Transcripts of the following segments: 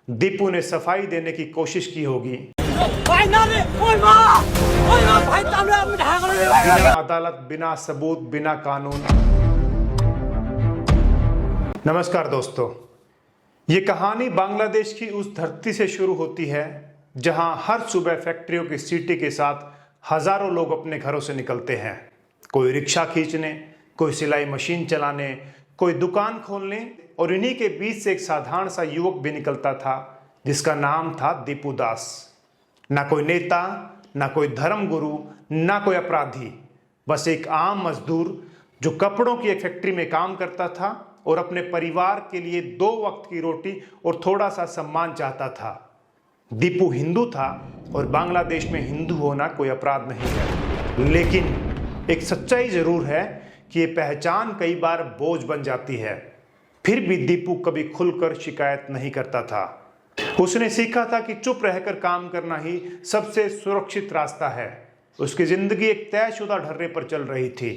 दीपू ने सफाई देने की कोशिश की होगी। बिना अदालत, बिना सबूत, बिना कानून। नमस्कार दोस्तों, ये कहानी बांग्लादेश की उस धरती से शुरू होती है जहां हर सुबह फैक्ट्रियों की सीटी के साथ हजारों लोग अपने घरों से निकलते हैं। कोई रिक्शा खींचने, कोई सिलाई मशीन चलाने, कोई दुकान खोलने, और इन्हीं के बीच से एक साधारण सा युवक भी निकलता था जिसका नाम था दीपू दास। ना कोई नेता, ना कोई धर्म गुरु, ना कोई अपराधी, बस एक आम मजदूर जो कपड़ों की एक फैक्ट्री में काम करता था और अपने परिवार के लिए 2 वक्त की रोटी और थोड़ा सा सम्मान चाहता था। दीपू हिंदू था और बांग्लादेश में हिंदू होना कोई अपराध नहीं है, लेकिन एक सच्चाई जरूर है कि ये पहचान कई बार बोझ बन जाती है। फिर भी दीपू कभी खुलकर शिकायत नहीं करता था। उसने सीखा था कि चुप रहकर काम करना ही सबसे सुरक्षित रास्ता है। उसकी जिंदगी एक तयशुदा ढर्रे पर चल रही थी।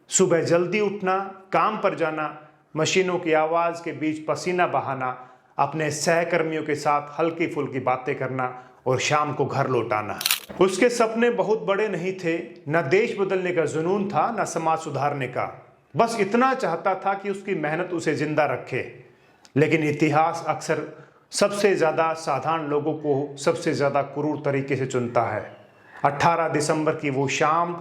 सुबह जल्दी उठना, काम पर जाना, मशीनों की आवाज के बीच पसीना बहाना, अपने सहकर्मियों के साथ हल्की फुल्की बातें करना और शाम को घर लौटाना। उसके सपने बहुत बड़े नहीं थे, न देश बदलने का जुनून था, न समाज सुधारने का। बस इतना चाहता था कि उसकी मेहनत उसे जिंदा रखे। लेकिन इतिहास अक्सर सबसे ज्यादा साधारण लोगों को सबसे ज्यादा क्रूर तरीके से चुनता है। 18 दिसंबर की वो शाम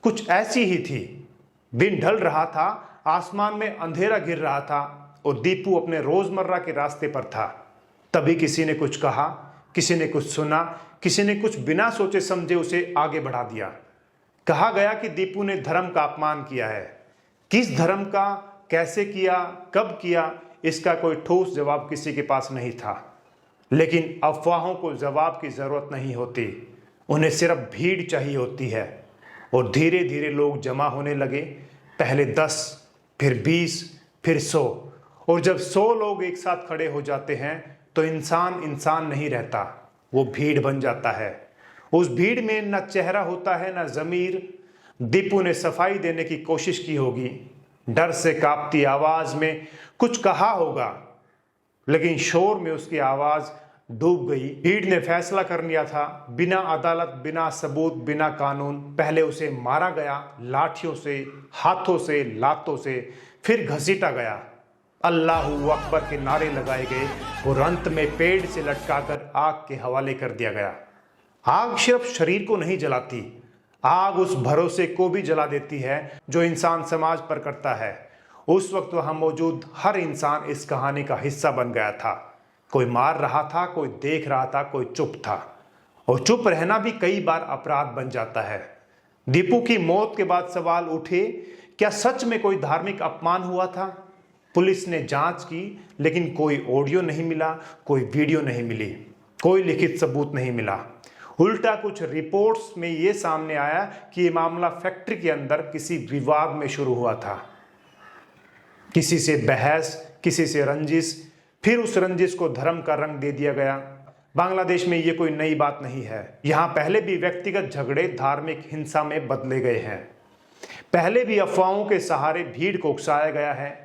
कुछ ऐसी ही थी। दिन ढल रहा था, आसमान में अंधेरा गिर रहा था और दीपू अपने रोजमर्रा के रास्ते पर था। तभी किसी ने कुछ कहा, किसी ने कुछ सुना, किसी ने कुछ बिना सोचे समझे उसे आगे बढ़ा दिया। कहा गया कि दीपू ने धर्म का अपमान किया है। किस धर्म का, कैसे किया, कब किया, इसका कोई ठोस जवाब किसी के पास नहीं था। लेकिन अफवाहों को जवाब की जरूरत नहीं होती, उन्हें सिर्फ भीड़ चाहिए होती है। और धीरे धीरे लोग जमा होने लगे। पहले 10, फिर 20, फिर 100। और जब 100 लोग एक साथ खड़े हो जाते हैं तो इंसान इंसान नहीं रहता, वो भीड़ बन जाता है। उस भीड़ में न चेहरा होता है, न ज़मीर। दीपू ने सफाई देने की कोशिश की होगी, डर से कांपती आवाज में कुछ कहा होगा, लेकिन शोर में उसकी आवाज डूब गई। भीड़ ने फैसला कर लिया था, बिना अदालत, बिना सबूत, बिना कानून। पहले उसे मारा गया, लाठियों से, हाथों से, लातों से, फिर घसीटा गया। अल्लाहू अकबर के नारे लगाए गए और अंत में पेड़ से लटकाकर आग के हवाले कर दिया गया। आग सिर्फ शरीर को नहीं जलाती, आग उस भरोसे को भी जला देती है जो इंसान समाज पर करता है। उस वक्त वहां मौजूद हर इंसान इस कहानी का हिस्सा बन गया था। कोई मार रहा था, कोई देख रहा था, कोई चुप था। और चुप रहना भी कई बार अपराध बन जाता है। दीपू की मौत के बाद सवाल उठे, क्या सच में कोई धार्मिक अपमान हुआ था? पुलिस ने जांच की, लेकिन कोई ऑडियो नहीं मिला, कोई वीडियो नहीं मिली, कोई लिखित सबूत नहीं मिला। उल्टा कुछ रिपोर्ट्स में यह सामने आया कि यह मामला फैक्ट्री के अंदर किसी विवाद में शुरू हुआ था। किसी से बहस, किसी से रंजिश, फिर उस रंजिश को धर्म का रंग दे दिया गया। बांग्लादेश में ये कोई नई बात नहीं है। यहां पहले भी व्यक्तिगत झगड़े धार्मिक हिंसा में बदले गए हैं। पहले भी अफवाहों के सहारे भीड़ को उकसाया गया है।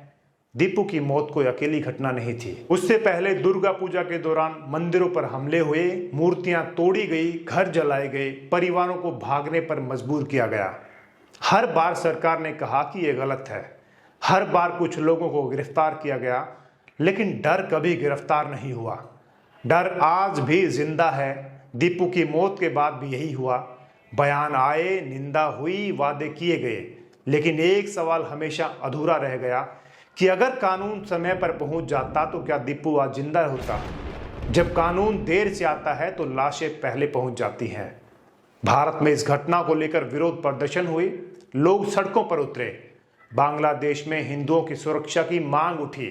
दीपू की मौत कोई अकेली घटना नहीं थी। उससे पहले दुर्गा पूजा के दौरान मंदिरों पर हमले हुए, मूर्तियां तोड़ी गई, घर जलाए गए, परिवारों को भागने पर मजबूर किया गया। हर बार सरकार ने कहा कि यह गलत है। हर बार कुछ लोगों को गिरफ्तार किया गया, लेकिन डर कभी गिरफ्तार नहीं हुआ। डर आज भी जिंदा है। दीपू की मौत के बाद भी यही हुआ। बयान आए, निंदा हुई, वादे किए गए, लेकिन एक सवाल हमेशा अधूरा रह गया कि अगर कानून समय पर पहुंच जाता तो क्या दीपू आज जिंदा होता? जब कानून देर से आता है तो लाशें पहले पहुंच जाती हैं। भारत में इस घटना को लेकर विरोध प्रदर्शन हुए, लोग सड़कों पर उतरे। बांग्लादेश में हिंदुओं की सुरक्षा की मांग उठी,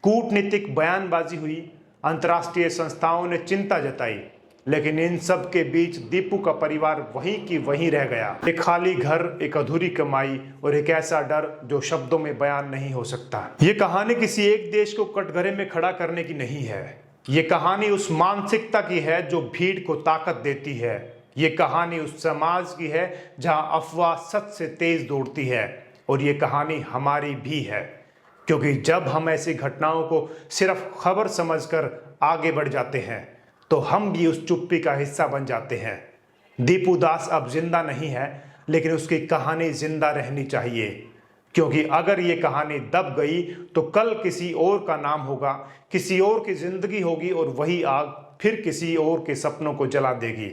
कूटनीतिक बयानबाजी हुई, अंतर्राष्ट्रीय संस्थाओं ने चिंता जताई। लेकिन इन सब के बीच दीपू का परिवार वहीं की वहीं रह गया। एक खाली घर, एक अधूरी कमाई और एक ऐसा डर जो शब्दों में बयान नहीं हो सकता। ये कहानी किसी एक देश को कटघरे में खड़ा करने की नहीं है। ये कहानी उस मानसिकता की है जो भीड़ को ताकत देती है। ये कहानी उस समाज की है जहां अफवाह सच से तेज दौड़ती है। और ये कहानी हमारी भी है, क्योंकि जब हम ऐसी घटनाओं को सिर्फ खबर समझकर आगे बढ़ जाते हैं तो हम भी उस चुप्पी का हिस्सा बन जाते हैं। दीपू दास अब जिंदा नहीं है, लेकिन उसकी कहानी जिंदा रहनी चाहिए, क्योंकि अगर ये कहानी दब गई तो कल किसी और का नाम होगा, किसी और की जिंदगी होगी और वही आग फिर किसी और के सपनों को जला देगी।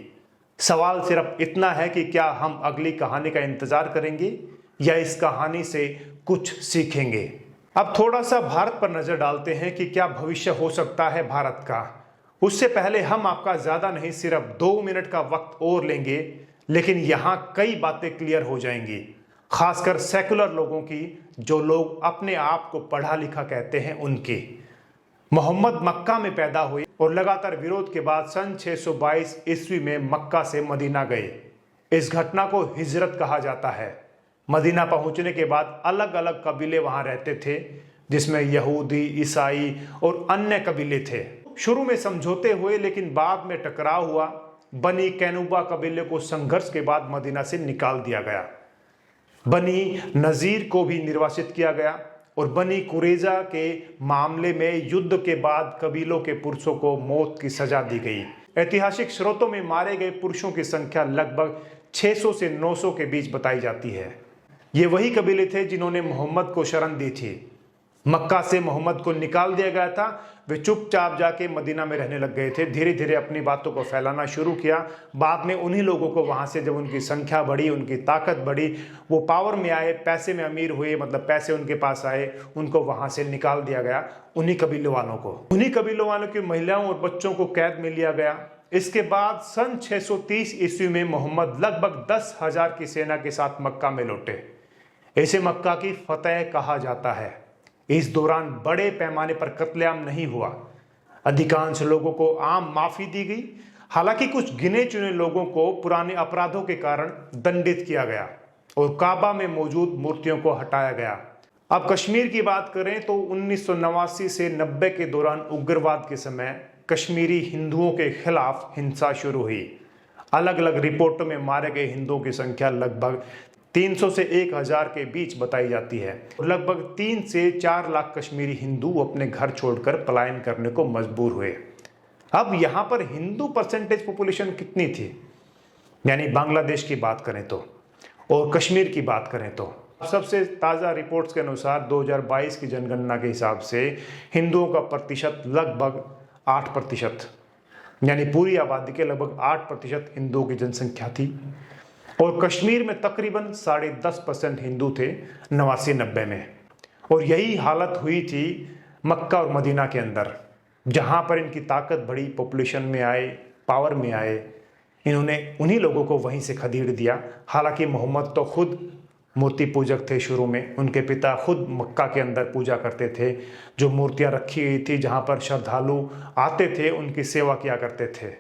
सवाल सिर्फ इतना है कि क्या हम अगली कहानी का इंतजार करेंगे या इस कहानी से कुछ सीखेंगे। अब थोड़ा सा भारत पर नजर डालते हैं कि क्या भविष्य हो सकता है भारत का। उससे पहले हम आपका ज्यादा नहीं, सिर्फ 2 मिनट का वक्त और लेंगे, लेकिन यहां कई बातें क्लियर हो जाएंगी, खासकर सेकुलर लोगों की, जो लोग अपने आप को पढ़ा लिखा कहते हैं उनकी। मोहम्मद मक्का में पैदा हुए और लगातार विरोध के बाद सन 622 ईस्वी में मक्का से मदीना गए। इस घटना को हिजरत कहा जाता है। मदीना पहुंचने के बाद अलग अलग कबीले वहां रहते थे, जिसमें यहूदी, ईसाई और अन्य कबीले थे। शुरू में समझौते हुए, लेकिन बाद में टकराव हुआ। बनी कैनुबा कबीले को संघर्ष के बाद मदीना से निकाल दिया गया। बनी नजीर को भी निर्वासित किया गया और बनी कुरैजा के मामले में युद्ध के बाद कबीलों के पुरुषों को मौत की सजा दी गई। ऐतिहासिक स्रोतों में मारे गए पुरुषों की संख्या लगभग 600 से 900 के बीच बताई जाती है। ये वही कबीले थे जिन्होंने मोहम्मद को शरण दी थी। मक्का से मोहम्मद को निकाल दिया गया था। वे चुपचाप जाके मदीना में रहने लग गए थे। धीरे धीरे अपनी बातों को फैलाना शुरू किया। बाद में उन्हीं लोगों को वहां से, जब उनकी संख्या बढ़ी, उनकी ताकत बढ़ी, वो पावर में आए, पैसे में अमीर हुए, मतलब पैसे उनके पास आए, उनको वहां से निकाल दिया गया। उन्हीं कबीलों वालों को, उन्हीं कबीलों वालों की महिलाओं और बच्चों को कैद में लिया गया। इसके बाद सन 630 ईस्वी में मोहम्मद लगभग 10,000 की सेना के साथ मक्का में लौटे। इसे मक्का की फतह कहा जाता है। इस दौरान बड़े पैमाने पर कत्लेआम नहीं हुआ। अधिकांश लोगों को आम माफी दी गई। हालांकि कुछ गिने चुने लोगों को पुराने अपराधों के कारण दंडित किया गया और काबा में मौजूद मूर्तियों को हटाया गया। अब कश्मीर की बात करें तो 1989 से 90 के दौरान उग्रवाद के समय कश्मीरी हिंदुओं के खिलाफ हिंसा शुरू हुई। अलग अलग रिपोर्टों में मारे गए हिंदुओं की संख्या लगभग 300 से 1000 के बीच बताई जाती है। लगभग 3 से 4 लाख कश्मीरी हिंदू अपने घर छोड़कर पलायन करने को मजबूर हुए। अब यहाँ पर हिंदू परसेंटेज पॉपुलेशन कितनी थी, यानी बांग्लादेश की बात करें तो और कश्मीर की बात करें तो सबसे ताज़ा रिपोर्ट्स के अनुसार 2022 की जनगणना के हिसाब से हिंदुओं का प्रतिशत लगभग 8%, यानी पूरी आबादी के लगभग 8% हिंदुओं की जनसंख्या थी। और कश्मीर में तकरीबन 10.5% हिंदू थे 89-90 में। और यही हालत हुई थी मक्का और मदीना के अंदर, जहां पर इनकी ताकत बढ़ी, पॉपुलेशन में आए, पावर में आए, इन्होंने उन्हीं लोगों को वहीं से खदेड़ दिया। हालांकि मोहम्मद तो खुद मूर्ति पूजक थे शुरू में। उनके पिता खुद मक्का के अंदर पूजा करते थे। जो मूर्तियां रखी गई थी, जहां पर श्रद्धालु आते थे, उनकी सेवा किया करते थे,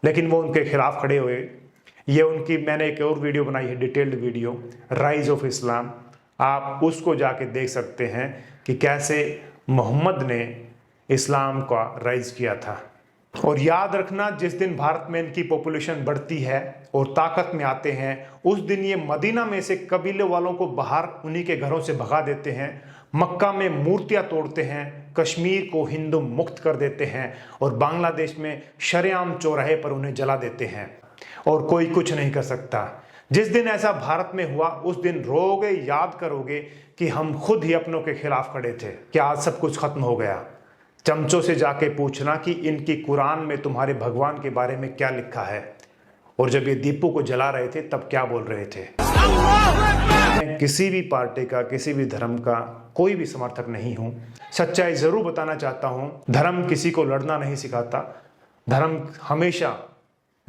लेकिन वो उनके खिलाफ खड़े हुए। ये उनकी, मैंने एक और वीडियो बनाई है, detailed video, rise of Islam. आप उसको जाके देख सकते हैं कि कैसे मोहम्मद ने इस्लाम का राइज किया था। और याद रखना, जिस दिन भारत में इनकी पॉपुलेशन बढ़ती है और ताकत में आते हैं, उस दिन ये मदीना में से कबीले वालों को बाहर उन्हीं के घरों से भगा देते हैं, मक्का में मूर्तियां तोड़ते हैं, कश्मीर को हिंदू मुक्त कर देते हैं और बांग्लादेश में शरेआम चौराहे पर उन्हें जला देते हैं और कोई कुछ नहीं कर सकता। जिस दिन ऐसा भारत में हुआ, उस दिन रोओगे, याद करोगे कि हम खुद ही अपनों के खिलाफ खड़े थे। क्या आज सब कुछ खत्म हो गया? चमचों से जाके पूछना कि इनकी कुरान में तुम्हारे भगवान के बारे में क्या लिखा है, और जब ये दीपू को जला रहे थे तब क्या बोल रहे थे। मैं किसी भी पार्टी का, किसी भी धर्म का कोई भी समर्थक नहीं हूं। सच्चाई जरूर बताना चाहता हूं। धर्म किसी को लड़ना नहीं सिखाता। धर्म हमेशा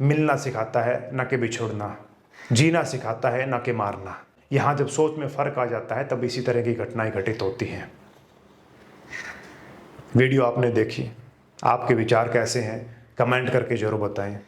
मिलना सिखाता है, ना कि बिछोड़ना। जीना सिखाता है, ना कि मारना। यहाँ जब सोच में फर्क आ जाता है, तब इसी तरह की घटनाएं घटित होती हैं। वीडियो आपने देखी, आपके विचार कैसे हैं, कमेंट करके जरूर बताएं।